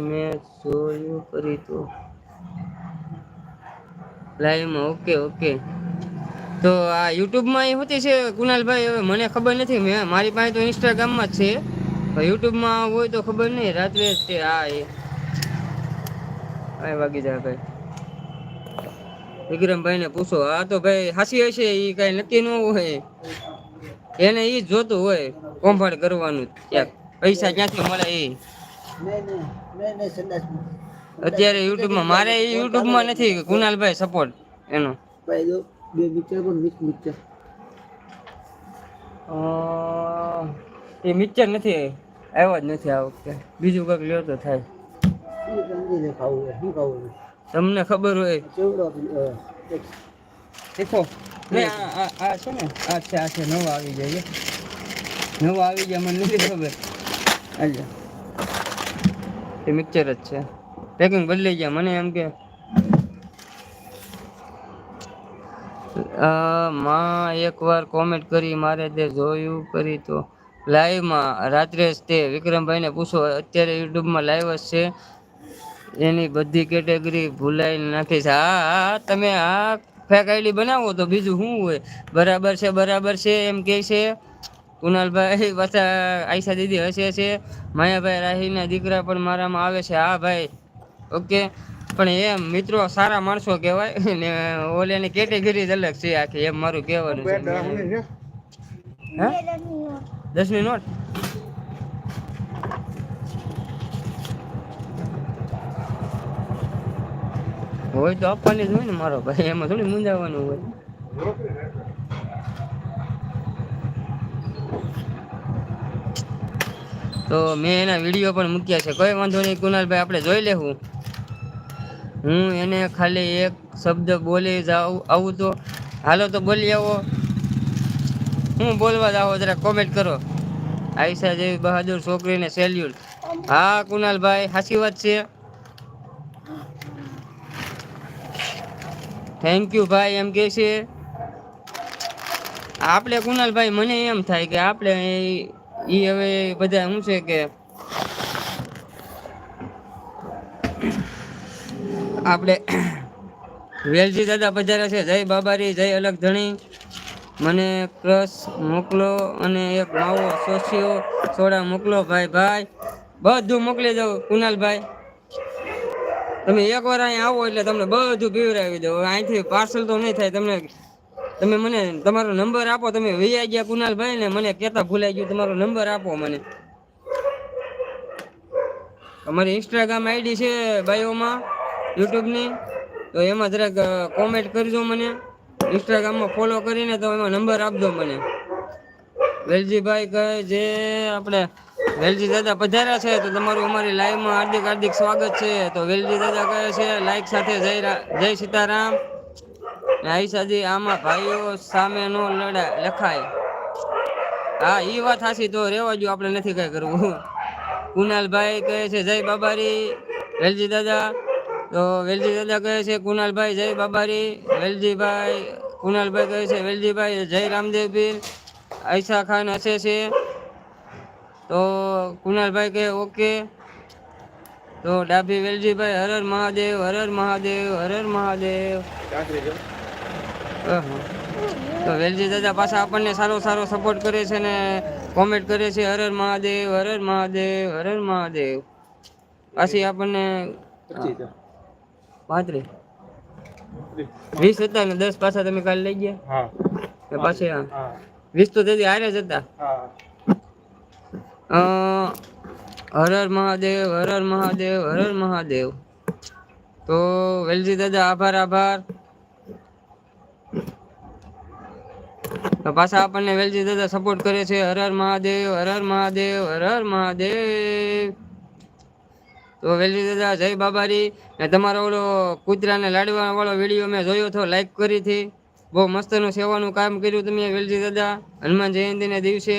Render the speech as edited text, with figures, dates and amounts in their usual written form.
મેં જોયું કરી તો લાઈવમાં ઓકે ઓકે તો આ યુટ્યુબમાં એ હોતી છે કુનાલભાઈ હવે મને ખબર નથી મેં મારી પાસે તો ઇન્સ્ટાગ્રામમાં જ છે યુટ્યુબમાં હોય તો ખબર નહીં રાત્રે જ તે આ વાગી જાય ભાઈ વિક્રમભાઈ ને પૂછો આ તો ભાઈ હાસી હશે એ કઈ નક્કી ન હોય એને ઈ જ જોતું હોય કોંભાડ કરવાનું ક્યાંક પૈસા ક્યાંથી મળે એ અત્યારે યુટ્યુબમાં મારે યુટ્યુબમાં નથી કુનાલભાઈ સપોર્ટ એનો એ મિક્સર નથી આવ્યો જ નથી આ વખતે બીજું કંઈક લ્યો તો થાય તમને ખબર હોય શીખો ને આ છે ને આ છે નવા આવી જાય મને નથી ખબર હાલો એ મિક્સર જ છે પેકિંગ બદલાઈ ગયા મને એમ કે માં એકવાર કોમેન્ટ કરી મારે તે જોયું કરી તો લાઈવમાં રાત્રે જ તે વિક્રમભાઈને પૂછો અત્યારે યુટ્યુબમાં લાઈવ જ છે એની બધી કેટેગરી ભૂલાઈ નાખી છે હા તમે આ ફેક આઈડી બનાવો તો બીજું શું હોય બરાબર છે એમ કે છે કુનાલભાઈ પાછા આયશા દીદી હશે છે માયાભાઈ રાહીના દીકરા પણ મારામાં આવે છે હા ભાઈ ઓકે પણ એમ મિત્રો સારા માણસો કહેવાય ને ઓલેની કેટેગરી જ અલગ છે આખી એમ મારું કહેવાનું છે હા 10ની નોટ હોય તો આપવાની જ હોય ને મારો ભાઈ એમાં થોડી મૂંઝાવાનું હોય તો મેં એના વિડીયો પણ મૂક્યા છે કોઈ વાંધો નહીં કુનાલભાઈ આપણે જોઈ લેવું હું એને ખાલી એક શબ્દ બોલી જાઉં આવું તો હાલો તો બોલી આવો હું બોલવા જાઓ જરા કોમેન્ટ કરો આયશા જેવી બહાદુર છોકરીને સેલ્યુટ હા કુનાલભાઈ સાચી વાત છે થેન્ક યુ ભાઈ એમ કે છે આપણે કુનાલભાઈ મને એમ થાય કે આપણે ઈ હવે બધા શું છે કે આપણે વેલજી દાદા પધાર્યા છે જય બાબારી જય અલગ ધણી મને ક્રશ મોકલો અને એક માવો સોસિયો સોડા મોકલો ભાઈ બધું મોકલી દઉં કુનાલભાઈ તમે એકવાર અહીં આવો એટલે તમને બધું પીવડાવી દો અહીંથી પાર્સલ તો નહીં થાય તમે મને તમારો નંબર આપો તમે વૈયા ગયા કુનાલભાઈ ને મને કહેતા ભૂલાઈ ગયું તમારો નંબર આપો મને અમારી ઇન્સ્ટાગ્રામ આઈડી છે બાયોમાં યુટ્યુબની તો એમાં જરાક કોમેન્ટ કરજો મને ઇન્સ્ટાગ્રામમાં ફોલો કરીને તો એમાં નંબર આપજો મને વેલજીભાઈ કહે જે આપણે વેલજી દાદા પધાર્યા છે તો તમારું અમારી લાઈવમાં હાર્દિક સ્વાગત છે તો વેલજી દાદા કહે છે લાઈક સાથે જય સીતારામ આઈશાજી આમાં ભાઈઓ સામે નો લખાય હા એ વાત સાચી તો રેવા જો આપણે નથી કઈ કરવું કુનાલભાઈ કહે છે જય બાબારી વેલજી દાદા તો વેલજી દાદા કહે છે કુનાલભાઈ જય બાબારી કુનાલભાઈ કહે છે વેલજીભાઈ જય રામદેવ પીર આયશા ખાન હશે છે તો કુનાલભાઈ કહે ઓકે તો ડાભી વેલજીભાઈ હર હર મહાદેવ હર હર મહાદેવ હર હર મહાદેવ તો વેલજી દાદા પાછા આપણને સારો સપોર્ટ કરે છે ને કોમેન્ટ કરે છે હર હર મહાદેવ હર હર મહાદેવ હર હર મહાદેવ પાછી આપણને 35 20 હતા ને 10 પાછા તમે કાલે લઈ ગયા પાછી 20 તો તેથી હારે જ હતા હર હર મહાદેવ હર હર મહાદેવ હર હર મહાદેવ તો વેલજી દાદા આભાર તો પાછા આપણને વેલજી દાદા સપોર્ટ કરે છે હર હર મહાદેવ હર હર મહાદેવ હર હર મહાદેવ તો વેલજી દાદા જય બાબારી ને તમારો ઓલો કૂતરાને લાડવા વાળો વિડીયો મેં જોયો હતો લાઈક કરી હતી બહુ મસ્તનું સેવાનું કામ કર્યું તમે વેલજી દાદા હનુમાન જયંતિના દિવસે